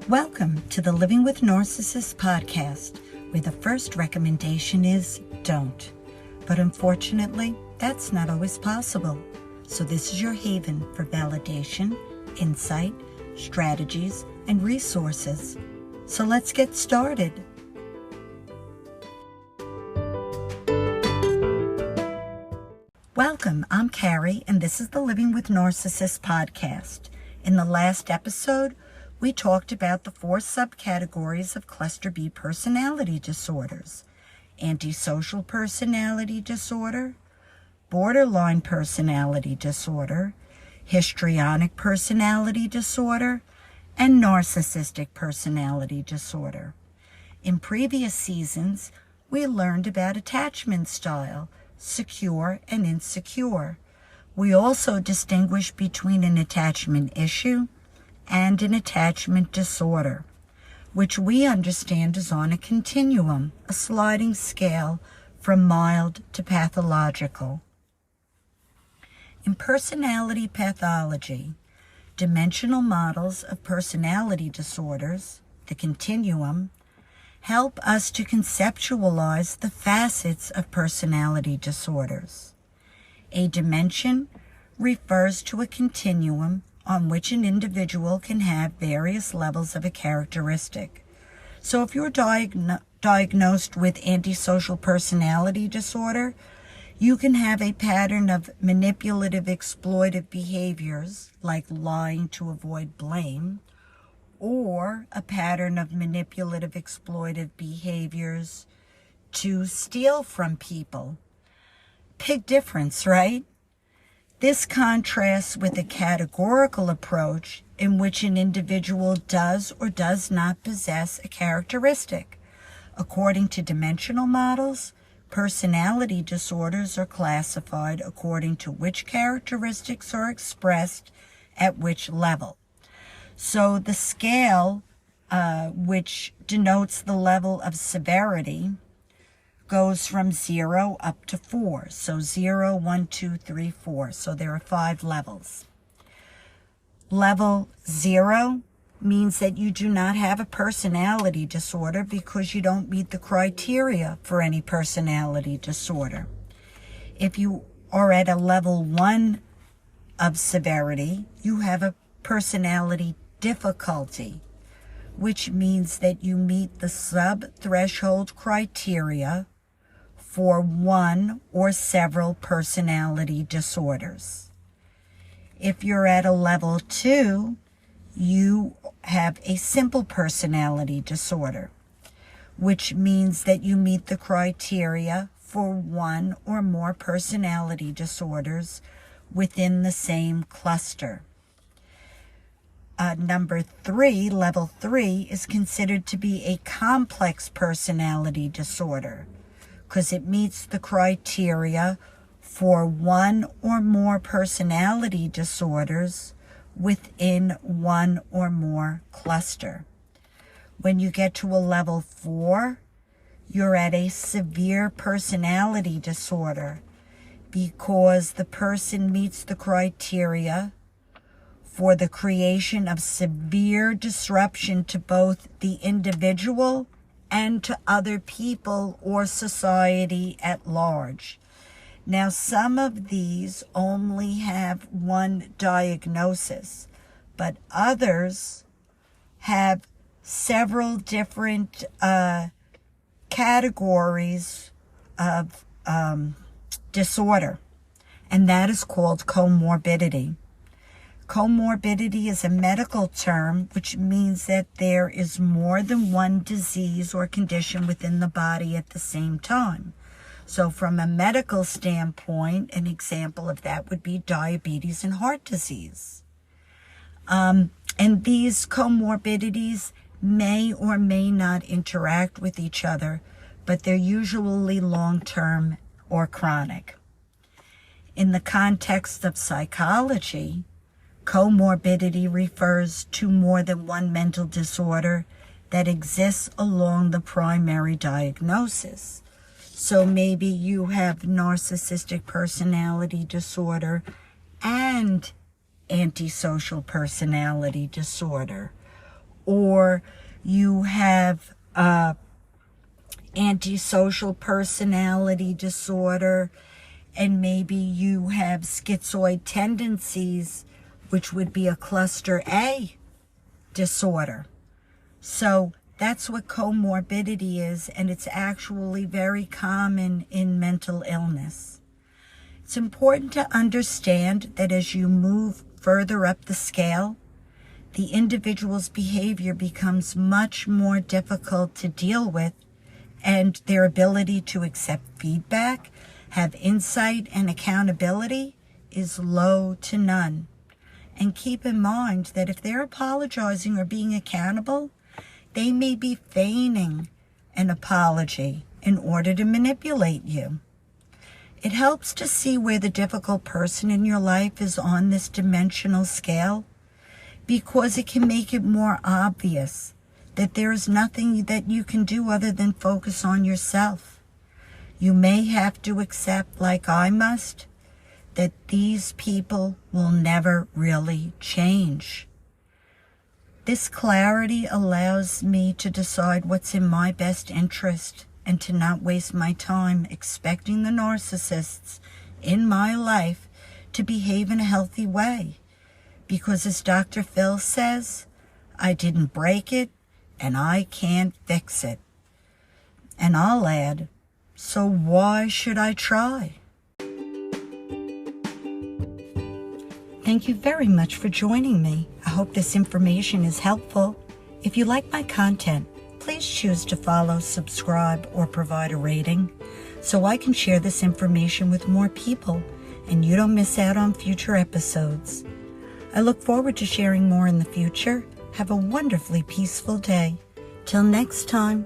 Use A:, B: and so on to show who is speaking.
A: Welcome to the Living with Narcissists podcast, where the first recommendation is don't. But unfortunately, that's not always possible. So this is your haven for validation, insight, strategies, and resources. So let's get started. Welcome, I'm Carrie, and this is the Living with Narcissists podcast. In the last episode, we talked about the 4 subcategories of cluster B personality disorders: antisocial personality disorder, borderline personality disorder, histrionic personality disorder, and narcissistic personality disorder. In previous seasons, we learned about attachment style, secure and insecure. We also distinguish between an attachment issue and an attachment disorder, which we understand is on a continuum, a sliding scale from mild to pathological. In personality pathology, dimensional models of personality disorders, the continuum, help us to conceptualize the facets of personality disorders. A dimension refers to a continuum on which an individual can have various levels of a characteristic. So if you're diagnosed with antisocial personality disorder, you can have a pattern of manipulative, exploitive behaviors like lying to avoid blame, or a pattern of manipulative, exploitive behaviors to steal from people. Big difference, right? This contrasts with a categorical approach in which an individual does or does not possess a characteristic. According to dimensional models, personality disorders are classified according to which characteristics are expressed at which level. So the scale, which denotes the level of severity, goes from 0 up to 4. So 0, 1, 2, 3, 4. So there are 5 levels. Level 0 means that you do not have a personality disorder because you don't meet the criteria for any personality disorder. If you are at a level 1 of severity, you have a personality difficulty, which means that you meet the sub-threshold criteria for one or several personality disorders. If you're at a level 2, you have a simple personality disorder, which means that you meet the criteria for one or more personality disorders within the same cluster. Number 3, level 3, is considered to be a complex personality disorder because it meets the criteria for one or more personality disorders within one or more cluster. When you get to a level 4, you're at a severe personality disorder because the person meets the criteria for the creation of severe disruption to both the individual and to other people or society at large. Now, some of these only have one diagnosis, but others have several different categories of disorder, and that is called comorbidity. Comorbidity is a medical term which means that there is more than one disease or condition within the body at the same time. So from a medical standpoint, an example of that would be diabetes and heart disease. And these comorbidities may or may not interact with each other, but they're usually long-term or chronic. In the context of psychology, comorbidity refers to more than one mental disorder that exists along the primary diagnosis. So maybe you have narcissistic personality disorder and antisocial personality disorder, or you have antisocial personality disorder, and maybe you have schizoid tendencies, which would be a cluster A disorder. So that's what comorbidity is, and it's actually very common in mental illness. It's important to understand that as you move further up the scale, the individual's behavior becomes much more difficult to deal with, and their ability to accept feedback, have insight, and accountability is low to none. And keep in mind that if they're apologizing or being accountable, they may be feigning an apology in order to manipulate you. It helps to see where the difficult person in your life is on this dimensional scale, because it can make it more obvious that there is nothing that you can do other than focus on yourself. You may have to accept, like I must, that these people will never really change. This clarity allows me to decide what's in my best interest and to not waste my time expecting the narcissists in my life to behave in a healthy way. Because as Dr. Phil says, I didn't break it and I can't fix it. And I'll add, so why should I try? Thank you very much for joining me. I hope this information is helpful. If you like my content, please choose to follow, subscribe, or provide a rating so I can share this information with more people and you don't miss out on future episodes. I look forward to sharing more in the future. Have a wonderfully peaceful day. Till next time.